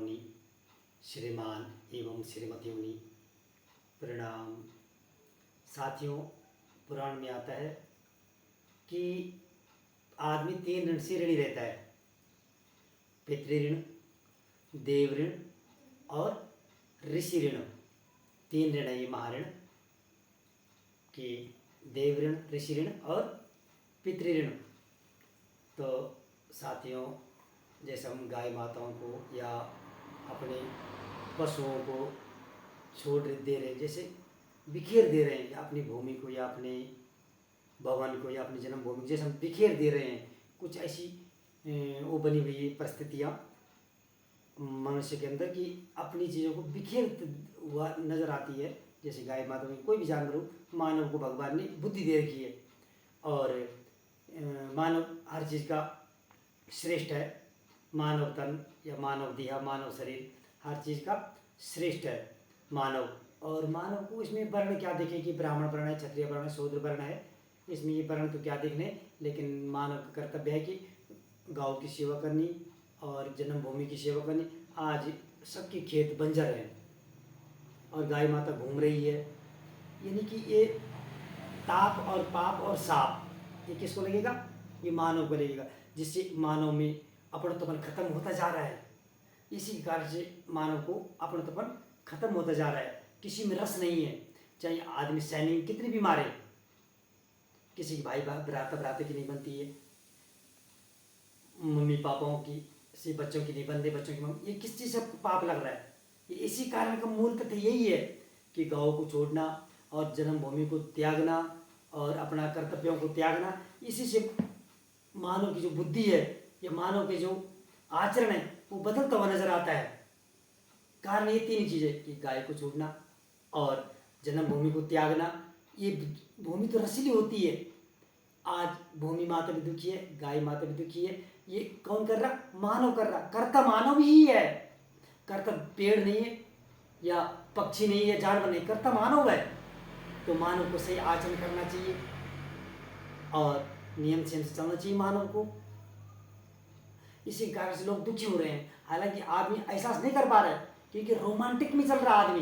मुनि, श्रीमान एवं श्रीमती मुनि, प्रणाम। साथियों, पुराण में आता है कि आदमी 3 ऋण से ऋणी रहता है: पितृऋण, देव ऋण और ऋषि ऋण। 3 ऋण है ये महाऋण कि देव ऋण, ऋषि ऋण और पितृऋण। तो साथियों, जैसे हम गाय माताओं को या अपने पशुओं को छोड़ दे रहे हैं, जैसे बिखेर दे रहे हैं अपनी भूमि को या अपने भवन को या अपनी जन्मभूमि को, जैसे हम बिखेर दे रहे हैं, कुछ ऐसी वो बनी हुई परिस्थितियाँ मनुष्य के अंदर कि अपनी चीज़ों को बिखेर हुआ नज़र आती है। जैसे गाय माता में कोई भी जानवर हो, मानव को भगवान ने बुद्धि दे रखी है और मानव हर चीज़ का श्रेष्ठ है। मानव तन या मानव देह, मानव शरीर हर चीज़ का श्रेष्ठ है मानव। और मानव को इसमें वर्ण क्या देखे कि ब्राह्मण वर्ण है, क्षत्रिय वर्ण है, शूद्र वर्ण है, इसमें ये वर्ण तो क्या देखने, लेकिन मानव का कर्तव्य है कि गाँव की सेवा करनी और जन्मभूमि की सेवा करनी। आज सबके खेत बंजर हैं और गाय माता घूम रही है, यानी कि ये ताप और पाप और साप ये किसको लगेगा? ये मानव को लगेगा, जिससे मानव में अपनत्वपन खत्म होता जा रहा है। इसी कारण से मानव को अपनत्वपन खत्म होता जा रहा है, किसी में रस नहीं है। चाहे आदमी सैनिक कितनी भी मारे, किसी की भाई भ्राता की नहीं बनती है, मम्मी पापाओं की से बच्चों की नहीं बनते, बच्चों की मम्मी, ये किस चीज़ से पाप लग रहा है? ये इसी कारण का मूल तथ्य यही है कि गाँव को छोड़ना और जन्मभूमि को त्यागना और अपना कर्तव्यों को त्यागना। इसी से मानव की जो बुद्धि है या मानव के जो आचरण है वो बदलता हुआ नजर आता है। कारण ये 3 चीज़ें कि गाय को छोड़ना और जन्मभूमि को त्यागना। ये भूमि तो रसीली होती है, आज भूमि माता भी दुखी है, गाय माता भी दुखी है। ये कौन कर रहा? मानव कर रहा। कर्ता मानव ही है, कर्ता पेड़ नहीं है या पक्षी नहीं है, जानवर नहीं, कर्ता मानव है। तो मानव को सही आचरण करना चाहिए और नियम से चलना चाहिए मानव को। इसी कारण से लोग दुखी हो रहे हैं। हालांकि आदमी एहसास नहीं कर पा रहा है क्योंकि रोमांटिक में चल रहा आदमी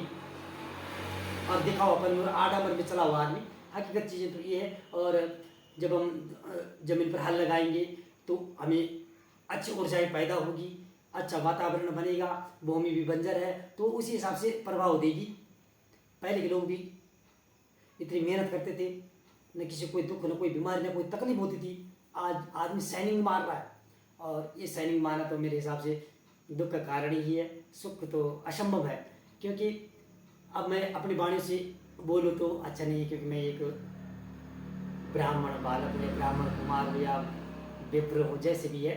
और दिखावापन और आडामर में चला हुआ आदमी। हकीकत चीज़ें तो ये है। और जब हम जमीन पर हल लगाएंगे तो हमें अच्छी ऊर्जाएं पैदा होगी, अच्छा वातावरण बनेगा, भूमि भी बंजर है तो उसी हिसाब से प्रभाव देगी। पहले के लोग भी इतनी मेहनत करते थे, न किसी कोई दुख, न कोई बीमारी, न कोई तकलीफ होती थी। आज आदमी साइनिंग मार रहा है और ये साइनिंग मारना तो मेरे हिसाब से दुख का कारण ही है, सुख तो असंभव है। क्योंकि अब मैं अपनी वाणी से बोलूँ तो अच्छा नहीं है, क्योंकि मैं एक ब्राह्मण बालक हूँ, ब्राह्मण कुमार हूँ या विप्र हो, जैसे भी है।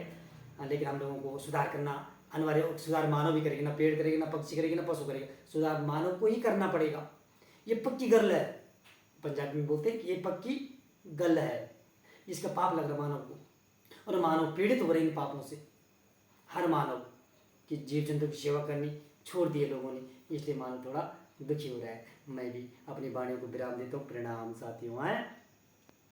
लेकिन हम लोगों को सुधार करना अनिवार्य। सुधार मानव भी करेगा, ना पेड़ करेगा, ना पक्षी करेगा, ना पशु करेगा, सुधार मानव को ही करना पड़ेगा। ये पक्की गल है, पंजाबी में बोलते हैं कि ये पक्की गल है। इसका पाप लग रहा मानव को और मानव पीड़ित हो रहे इन पापों से। हर मानव की जीव जंतु की सेवा करनी छोड़ दिए लोगों ने, इसलिए मानव थोड़ा दुखी हो रहा है। मैं भी अपनी वाणी को विराम देता हूँ। प्रणाम साथियों।